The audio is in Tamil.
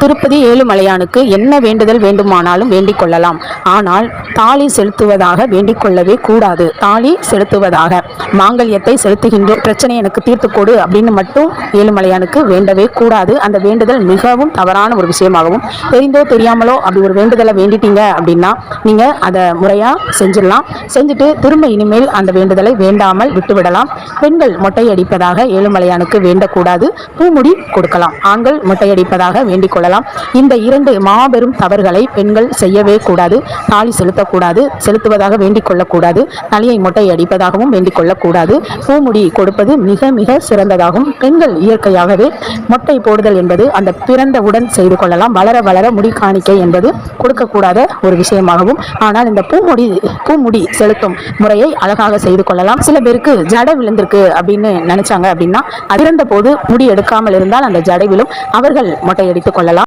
திருப்பதி ஏழுமலையானுக்கு என்ன வேண்டுதல் வேண்டுமானாலும் வேண்டிக் கொள்ளலாம். ஆனால் தாலி செலுத்துவதாக வேண்டிக் கொள்ளவே கூடாது. தாலி செலுத்துவதாக மாங்கல்யத்தை செலுத்துகின்ற பிரச்சனை எனக்கு தீர்த்து கொடு அப்படின்னு மட்டும் ஏழுமலையானுக்கு வேண்டவே கூடாது. அந்த வேண்டுதல் மிகவும் தவறான ஒரு விஷயமாகவும், தெரிந்தோ தெரியாமலோ அப்படி ஒரு வேண்டுதலை வேண்டிட்டீங்க அப்படின்னா நீங்க அதை முறையா செஞ்சிடலாம். செஞ்சுட்டு திரும்ப இனிமேல் அந்த வேண்டுதலை வேண்டாமல் விட்டுவிடலாம். பெண்கள் மொட்டை அடிப்பதாக ஏழுமலையானுக்கு வேண்டக்கூடாது. பூமுடி கொடுக்கலாம். ஆண்கள் மொட்டை அடிப்பதாக வேண்டிக் கொள்ளலாம். இந்த இரண்டு மாபெரும் தவறுகளை பெண்கள் செய்யவே கூடாது. தாலி செலுத்தக்கூடாது, செலுத்துவதாக வேண்டிக் கொள்ளக்கூடாது, தலையை மொட்டை அடிப்பதாகவும் வேண்டிக் கொள்ளக்கூடாது. பூமுடி கொடுப்பது மிக மிக சிறந்ததாகும். பெண்கள் இயற்கையாகவே மொட்டை போடுதல் என்பது அந்த பிறந்தவுடன் செய்து கொள்ளலாம். வளர வளர முடி காணிக்கை என்பது கொடுக்கக்கூடாத ஒரு விஷயமாகவும், ஆனால் இந்த பூமுடி செலுத்தும் முறையை அழகாக செய்து கொள்ளலாம். சில பேருக்கு ஜடை விழுந்திருக்கு அப்படின்னு நினைச்சாங்க அப்படின்னா, பிறந்த போது முடி எடுக்காமல் இருந்தால் அந்த ஜடை விழும். அவர்கள் மொட்டை அடித்துக் கொள்ளலாம்.